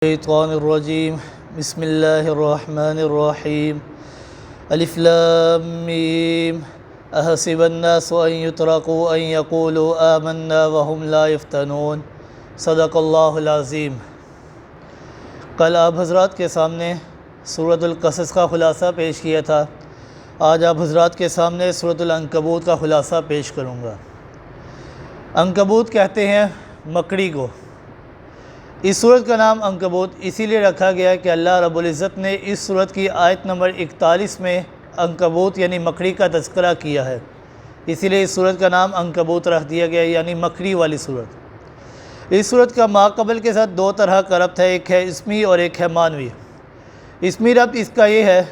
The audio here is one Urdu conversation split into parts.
الشیطان الرجیم بسم اللہ الرحمن الرحیم الف لام میم احسب الناس ان يتركوا ان يقولوا آمنا وهم لا يفتنون صدق اللہ العظیم۔ کل آپ حضرات کے سامنے سورۃ القصص کا خلاصہ پیش کیا تھا، آج آپ حضرات کے سامنے سورۃ العنکبوت کا خلاصہ پیش کروں گا۔ عنکبوت کہتے ہیں مکڑی کو۔ اس صورت کا نام عنکبوت اسی لیے رکھا گیا کہ اللہ رب العزت نے اس صورت کی آیت نمبر 41 میں عنکبوت یعنی مکڑی کا تذکرہ کیا ہے، اسی لیے اس صورت کا نام عنکبوت رکھ دیا گیا، یعنی مکڑی والی صورت۔ اس صورت کا ماقبل کے ساتھ دو طرح کا ربط ہے، ایک ہے اسمی اور ایک ہے معنوی۔ اسمی ربط اس کا یہ ہے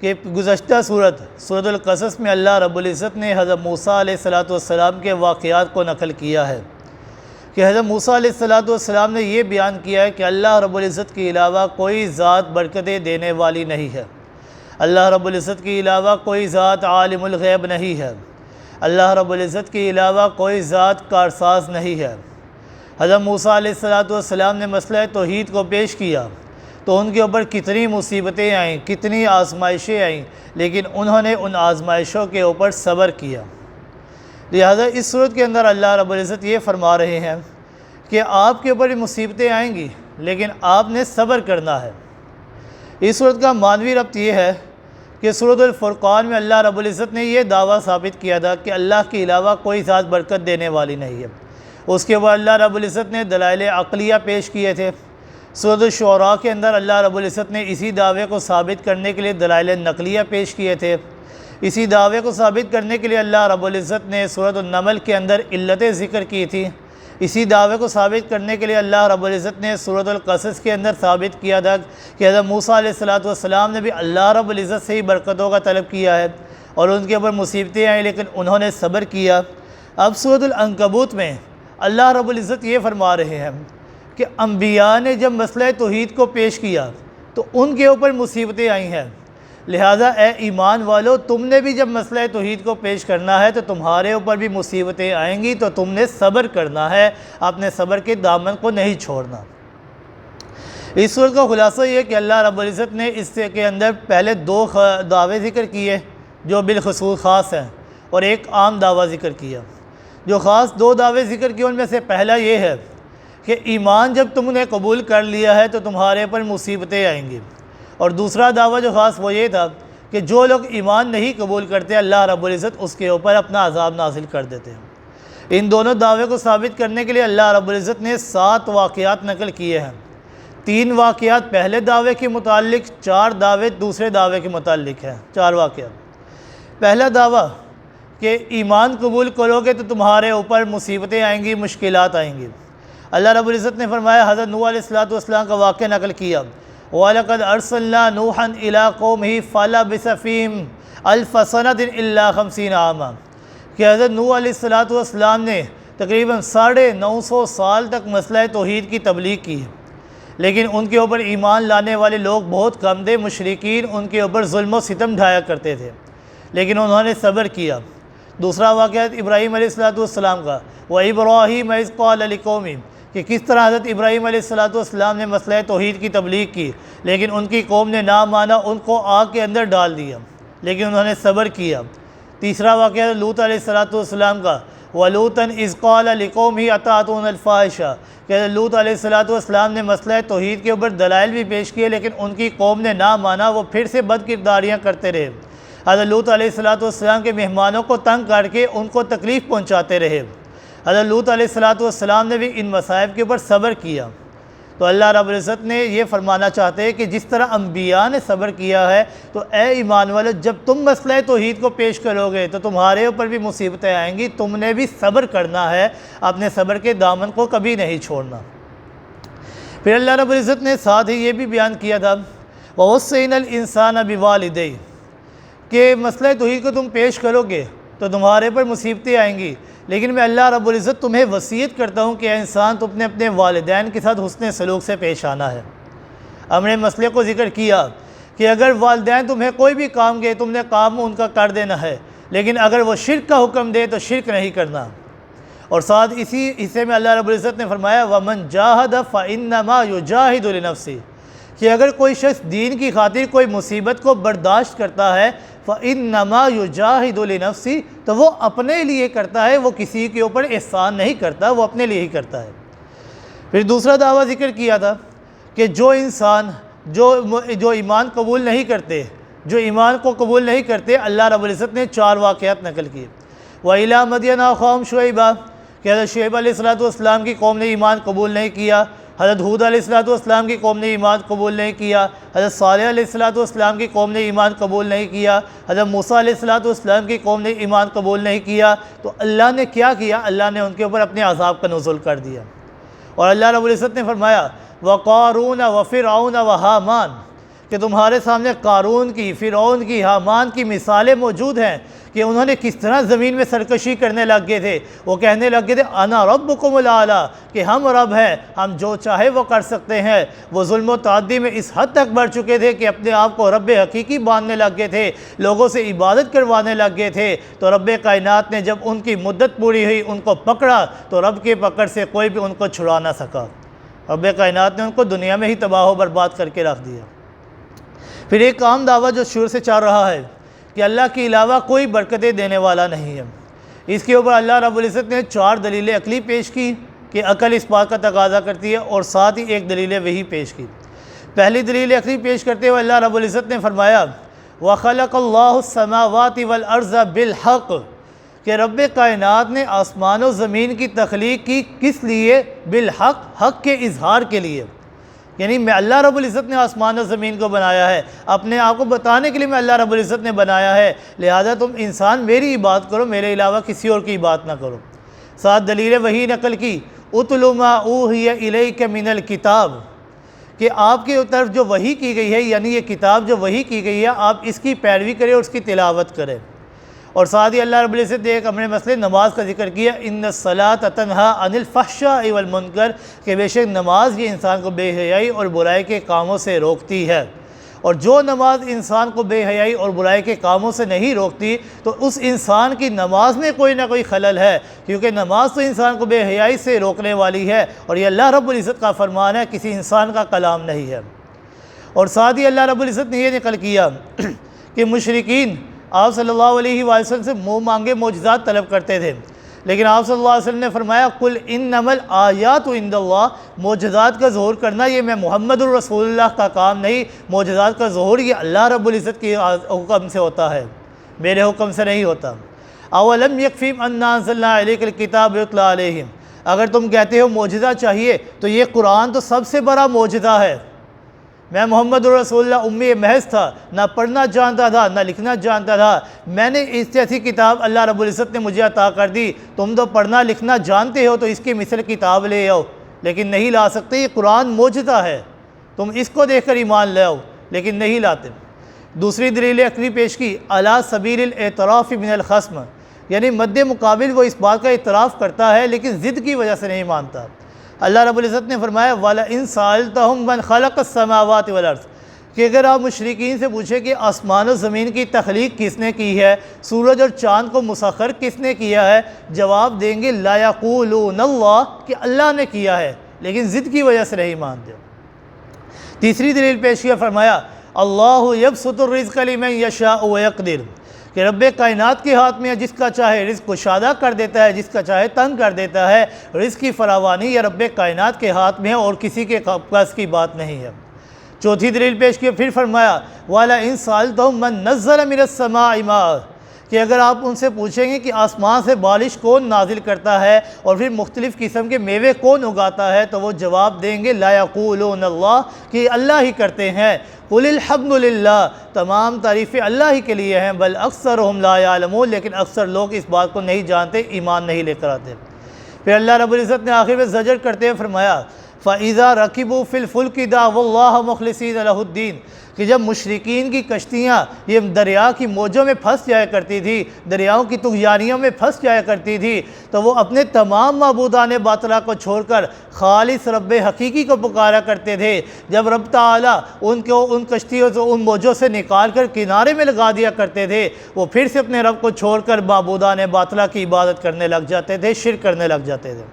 کہ گزشتہ سورۃ القصص میں اللہ رب العزت نے حضرت موسیٰ علیہ السلام کے واقعات کو نقل کیا ہے کہ حضرت موسیٰ علیہ السلام نے یہ بیان کیا ہے کہ اللہ رب العزت کے علاوہ کوئی ذات برکتیں دینے والی نہیں ہے، اللہ رب العزت کے علاوہ کوئی ذات عالم الغیب نہیں ہے، اللہ رب العزت کے علاوہ کوئی ذات کارساز نہیں ہے۔ حضرت موسیٰ علیہ السلام نے مسئلہ توحید کو پیش کیا تو ان کے اوپر کتنی مصیبتیں آئیں، کتنی آزمائشیں آئیں، لیکن انہوں نے ان آزمائشوں کے اوپر صبر کیا۔ لہذا اس صورت کے اندر اللہ رب العزت یہ فرما رہے ہیں کہ آپ کے اوپر بھی مصیبتیں آئیں گی لیکن آپ نے صبر کرنا ہے۔ اس صورت کا معنوی ربط یہ ہے کہ سورۃ الفرقان میں اللہ رب العزت نے یہ دعویٰ ثابت کیا تھا کہ اللہ کے علاوہ کوئی ذات برکت دینے والی نہیں ہے۔ اس کے بعد اللہ رب العزت نے دلائل عقلیہ پیش کیے تھے۔ سورۃ الشعراء کے اندر اللہ رب العزت نے اسی دعوے کو ثابت کرنے کے لیے دلائل نقلیہ پیش کیے تھے۔ اسی دعوے کو ثابت کرنے کے لیے اللہ رب العزت نے سورۃ النمل کے اندر علتیں ذکر کی تھی۔ اسی دعوے کو ثابت کرنے کے لیے اللہ رب العزت نے سورۃ القصص کے اندر ثابت کیا تھا کہ حضرت موسیٰ علیہ السلام نے بھی اللہ رب العزت سے ہی برکتوں کا طلب کیا ہے اور ان کے اوپر مصیبتیں آئیں لیکن انہوں نے صبر کیا۔ اب سورۃ العنکبوت میں اللہ رب العزت یہ فرما رہے ہیں کہ انبیاء نے جب مسئلہ توحید کو پیش کیا تو ان کے اوپر مصیبتیں آئی ہیں، لہٰذا اے ایمان والو تم نے بھی جب مسئلہ توحید کو پیش کرنا ہے تو تمہارے اوپر بھی مصیبتیں آئیں گی تو تم نے صبر کرنا ہے، اپنے صبر کے دامن کو نہیں چھوڑنا۔ اس صورت کا خلاصہ یہ کہ اللہ رب العزت نے اس کے اندر پہلے دو دعوے ذکر کیے جو بالخصوص خاص ہیں اور ایک عام دعویٰ ذکر کیا۔ جو خاص دو دعوے ذکر کیے ان میں سے پہلا یہ ہے کہ ایمان جب تم نے قبول کر لیا ہے تو تمہارے اوپر مصیبتیں آئیں گی، اور دوسرا دعویٰ جو خاص وہ یہ تھا کہ جو لوگ ایمان نہیں قبول کرتے اللہ رب العزت اس کے اوپر اپنا عذاب نازل کر دیتے ہیں۔ ان دونوں دعوے کو ثابت کرنے کے لیے اللہ رب العزت نے 7 واقعات نقل کیے ہیں، 3 واقعات پہلے دعوے کے متعلق، 4 دعوے دوسرے دعوے کے متعلق ہیں۔ 4 واقعات۔ پہلا دعویٰ کہ ایمان قبول کرو گے تو تمہارے اوپر مصیبتیں آئیں گی، مشکلات آئیں گی۔ اللہ رب العزت نے فرمایا، حضرت نوح علیہ السلام کا واقعہ نقل کیا، وَلَقَدْ أَرْسَلْنَا نُوحًا إِلَىٰ قَوْمِهِ فَلَبِثَ فِيهِمْ أَلْفَ سَنَةٍ إِلَّا 50 عَامًا کہ حضرت نوح علیہ السلام نے تقریباً 950 سال تک مسئلہ توحید کی تبلیغ کی، لیکن ان کے اوپر ایمان لانے والے لوگ بہت کم تھے، مشرکین ان کے اوپر ظلم و ستم ڈھایا کرتے تھے، لیکن انہوں نے صبر کیا۔ دوسرا واقعہ ابراہیم علیہ السلام کا، وَإِبْرَاهِيمَ إِذْ قَالَ لِقَوْمِهِ کہ کس طرح حضرت ابراہیم علیہ السلام نے مسئلہ توحید کی تبلیغ کی لیکن ان کی قوم نے نہ مانا، ان کو آگ کے اندر ڈال دیا، لیکن انہوں نے صبر کیا۔ تیسرا واقعہ لوط علیہ السلام کا، وَلُوطًا إِذْ قَالَ لِقَوْمِهِ أَتَأْتُونَ الْفَاحِشَةَ کہ لوط علیہ السلام نے مسئلہ توحید کے اوپر دلائل بھی پیش کیے لیکن ان کی قوم نے نہ مانا، وہ پھر سے بد کرداریاں کرتے رہے۔ حضرت لوط علیہ السلام کے مہمانوں کو تنگ کر کے ان کو تکلیف پہنچاتے رہے۔ حضرت لوط علیہ السلام نے بھی ان مصائب کے اوپر صبر کیا۔ تو اللہ رب العزت نے یہ فرمانا چاہتے ہیں کہ جس طرح انبیاء نے صبر کیا ہے تو اے ایمان والو جب تم مسئلہ توحید کو پیش کرو گے تو تمہارے اوپر بھی مصیبتیں آئیں گی، تم نے بھی صبر کرنا ہے، اپنے صبر کے دامن کو کبھی نہیں چھوڑنا۔ پھر اللہ رب العزت نے ساتھ ہی یہ بھی بیان کیا تھا، وَوَصَّيْنَا الْإِنسَانَ بِوَالِدَيْهِ کہ مسئلہ توحید کو تم پیش کرو گے تو تمہارے پر مصیبتیں آئیں گی، لیکن میں اللہ رب العزت تمہیں وصیت کرتا ہوں کہ اے انسان تم نے اپنے والدین کے ساتھ حسن سلوک سے پیش آنا ہے۔ ہم نے مسئلے کو ذکر کیا کہ اگر والدین تمہیں کوئی بھی کام گے تم نے کام ان کا کر دینا ہے، لیکن اگر وہ شرک کا حکم دے تو شرک نہیں کرنا، اور ساتھ اسی حصے میں اللہ رب العزت نے فرمایا وَمَنْ جَاهَدَ فَإِنَّمَا يُجَاهِدُ لِنَفْسِهِ کہ اگر کوئی شخص دین کی خاطر کوئی مصیبت کو برداشت کرتا ہے فَإِنَّمَا يُجَاهِدُ لِنَفْسِهِ تو وہ اپنے لیے کرتا ہے، وہ کسی کے اوپر احسان نہیں کرتا، وہ اپنے لیے ہی کرتا ہے۔ پھر دوسرا دعویٰ ذکر کیا تھا کہ جو انسان جو ایمان قبول نہیں کرتے، جو ایمان کو قبول نہیں کرتے، اللہ رب العزت نے 4 واقعات نقل کیے۔ وَإِلَىٰ مَدْيَنَ أَخَاهُمْ شُعَيْبًا کہ حضرت شعیب علیہ السلام کی قوم نے ایمان قبول نہیں کیا، حضرت ہود علیہ السلام کی قوم نے ایمان قبول نہیں کیا، حضرت صالح علیہ السلام کی قوم نے ایمان قبول نہیں کیا، حضرت موسیٰ علیہ السلام کی قوم نے ایمان قبول نہیں کیا۔ تو اللہ نے کیا کیا؟ اللہ نے ان کے اوپر اپنے عذاب کا نزول کر دیا۔ اور اللہ رب العزت نے فرمایا وَقَارُونَ وَفِرْعَوْنَ وَحَامَانَ کہ تمہارے سامنے قارون کی، فرعون کی، حامان کی مثالیں موجود ہیں کہ انہوں نے کس طرح زمین میں سرکشی کرنے لگ گئے تھے۔ وہ کہنے لگ گئے تھے انا ربکم الاعلیٰ کہ ہم رب ہیں، ہم جو چاہے وہ کر سکتے ہیں۔ وہ ظلم و تعدی میں اس حد تک بڑھ چکے تھے کہ اپنے آپ کو رب حقیقی ماننے لگ گئے تھے، لوگوں سے عبادت کروانے لگ گئے تھے۔ تو رب کائنات نے جب ان کی مدت پوری ہوئی، ان کو پکڑا تو رب کے پکڑ سے کوئی بھی ان کو چھڑا نہ سکا۔ رب کائنات نے ان کو دنیا میں ہی تباہ و برباد کر کے رکھ دیا۔ پھر ایک عام دعویٰ جو شروع سے چل رہا ہے کہ اللہ کے علاوہ کوئی برکتیں دینے والا نہیں ہے، اس کے اوپر اللہ رب العزت نے 4 دلیلیں عقلی پیش کی کہ عقل اس بات کا تقاضا کرتی ہے، اور ساتھ ہی ایک دلیل وحی پیش کی۔ پہلی دلیل عقلی پیش کرتے ہوئے اللہ رب العزت نے فرمایا وَخَلَقَ اللَّهُ السَّمَاوَاتِ وَالْأَرْضَ بِالْحَقِّ کہ رب کائنات نے آسمان و زمین کی تخلیق کی کس لیے؟ بالحق، حق کے اظہار کے لیے۔ یعنی میں اللہ رب العزت نے آسمان و زمین کو بنایا ہے، اپنے آپ کو بتانے کے لیے میں اللہ رب العزت نے بنایا ہے، لہذا تم انسان میری عبادت کرو، میرے علاوہ کسی اور کی عبادت نہ کرو۔ ساتھ دلیل وحی نقل کی اُتْلُ مَا أُوحِیَ إِلَيْکَ مِنَ الْکِتَابِ کہ آپ کے طرف جو وحی کی گئی ہے، یعنی یہ کتاب جو وحی کی گئی ہے، آپ اس کی پیروی کریں اور اس کی تلاوت کریں۔ اور ساتھ ہی اللہ رب العزت نے ایک امر مسئلے نماز کا ذکر کیا اِنَّ الصَّلَاةَ تَنْہَىٰ عَنِ الْفَحْشَاءِ وَالْمُنکَرِ کہ بے شک نماز یہ انسان کو بے حیائی اور برائی کے کاموں سے روکتی ہے۔ اور جو نماز انسان کو بے حیائی اور برائی کے کاموں سے نہیں روکتی تو اس انسان کی نماز میں کوئی نہ کوئی خلل ہے، کیونکہ نماز تو انسان کو بے حیائی سے روکنے والی ہے، اور یہ اللہ رب العزت کا فرمان ہے، کسی انسان کا کلام نہیں ہے۔ اور ساتھ ہی اللہ رب العزت نے یہ نقل کیا کہ مشرکین آپ صلی اللہ علیہ وآلہ وسلم سے منہ مانگے معجزات طلب کرتے تھے، لیکن آپ صلی اللہ علیہ وسلم نے فرمایا قُلْ إِنَّمَا الْآيَاتُ عِنْدَ اللَّهِ معجزات کا ظہور کرنا یہ میں محمد الرسول اللہ کا کام نہیں، معجزات کا ظہور یہ اللہ رب العزت کے حکم سے ہوتا ہے، میرے حکم سے نہیں ہوتا۔ أَوَلَمْ يَكْفِهِمْ أَنَّا أَنزَلْنَا عَلَيْكَ الْكِتَابَ يُتْلَىٰ عَلَيْهِمْ اگر تم کہتے ہو معجزہ چاہیے تو یہ قرآن تو سب سے بڑا معجزہ ہے۔ میں محمد رسول اللہ امی محض تھا، نہ پڑھنا جانتا تھا نہ لکھنا جانتا تھا، میں نے اس جیسی کتاب اللہ رب العزت نے مجھے عطا کر دی، تم تو پڑھنا لکھنا جانتے ہو تو اس کی مثل کتاب لے آؤ، لیکن نہیں لا سکتے۔ یہ قرآن معجزہ ہے، تم اس کو دیکھ کر ایمان لے آؤ، لیکن نہیں لاتے۔ دوسری دلیل عقلی پیش کی علی سبیل الاعتراف من الخصم یعنی مد مقابل وہ اس بات کا اعتراف کرتا ہے لیکن ضد کی وجہ سے نہیں مانتا۔ اللہ رب العزت نے فرمایا وَلَئِن سَأَلْتَهُم مَّنْ خَلَقَ السَّمَاوَاتِ وَالْأَرْضِ کہ اگر آپ مشرکین سے پوچھیں کہ آسمان و زمین کی تخلیق کس نے کی ہے، سورج اور چاند کو مسخر کس نے کیا ہے، جواب دیں گے لا یقولون اللہ کہ اللہ نے کیا ہے، لیکن ضد کی وجہ سے نہیں مانتے۔ تیسری دلیل پیش کیا فرمایا اللہ یبسط الرزق لمن یشاء ویقدر کہ رب کائنات کے ہاتھ میں ہے، جس کا چاہے رزق کشادہ کر دیتا ہے، جس کا چاہے تنگ کر دیتا ہے۔ رزق کی فراوانی یہ رب کائنات کے ہاتھ میں ہے اور کسی کے پاس کی بات نہیں ہے۔ چوتھی دلیل پیش کی پھر فرمایا وَلَئِن سَأَلْتَهُم مَّن نَزَّلَ مِنَ السَّمَاءِ مَاءً کہ اگر آپ ان سے پوچھیں گے کہ آسمان سے بارش کون نازل کرتا ہے اور پھر مختلف قسم کے میوے کون اگاتا ہے، تو وہ جواب دیں گے لا یقولون اللہ کہ اللہ ہی کرتے ہیں۔ قُلِ الْحَمْدُ لِلَّهِ تمام تعریفیں اللہ ہی کے لیے ہیں، بل اکثرهم لا یعلمون لیکن اکثر لوگ اس بات کو نہیں جانتے، ایمان نہیں لے کر آتے۔ پھر اللہ رب العزت نے آخر میں زجر کرتے ہوئے فرمایا فَإِذَا رَكِبُوا فِي الْفُلْكِ دَعَوُا اللَّهَ مُخْلِصِينَ لَهُ الدِّينَ کہ جب مشرکین کی کشتیاں یہ دریا کی موجوں میں پھنس جایا کرتی تھی، دریاؤں کی طغیانیوں میں پھنس جایا کرتی تھی، تو وہ اپنے تمام معبودان باطلہ کو چھوڑ کر خالص رب حقیقی کو پکارا کرتے تھے۔ جب رب تعالیٰ ان کشتیوں سے ان موجوں سے نکال کر کنارے میں لگا دیا کرتے تھے، وہ پھر سے اپنے رب کو چھوڑ کر معبودان باطلہ کی عبادت کرنے لگ جاتے تھے، شرک کرنے لگ جاتے تھے۔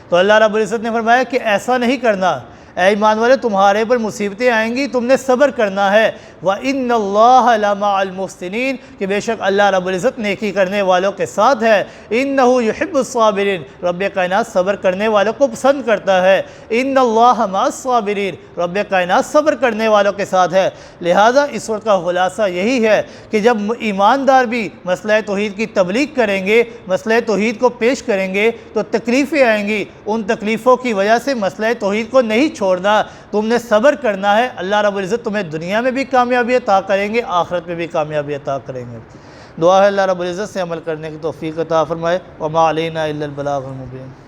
تو اللہ رب العزت نے فرمایا کہ ایسا نہیں کرنا، اے ایمان والے تمہارے پر مصیبتیں آئیں گی، تم نے صبر کرنا ہے۔ وَإِنَّ اللَّهَ لَمَعَ الْمُحْسِنِينَ کہ بے شک اللہ رب العزت نیکی کرنے والوں کے ساتھ ہے۔ إِنَّهُ يُحِبُّ الصَّابِرِينَ رب کائنات صبر کرنے والوں کو پسند کرتا ہے۔ إِنَّ اللَّهَ مَعَ الصَّابِرِينَ رب کائنات صبر کرنے والوں کے ساتھ ہے۔ لہذا اس وقت کا خلاصہ یہی ہے کہ جب ایماندار بھی مسئلہ توحید کی تبلیغ کریں گے، مسئلہ توحید کو پیش کریں گے تو تکلیفیں آئیں گی، ان تکلیفوں کی وجہ سے مسئلہ توحید کو نہیں چھوڑنا، تم نے صبر کرنا ہے۔ اللہ رب العزت تمہیں دنیا میں بھی کامیابی عطا کریں گے، آخرت میں بھی کامیابی عطا کریں گے۔ دعا ہے اللہ رب العزت سے عمل کرنے کی توفیق عطا فرمائے۔ وما علینا الا البلاغ المبین۔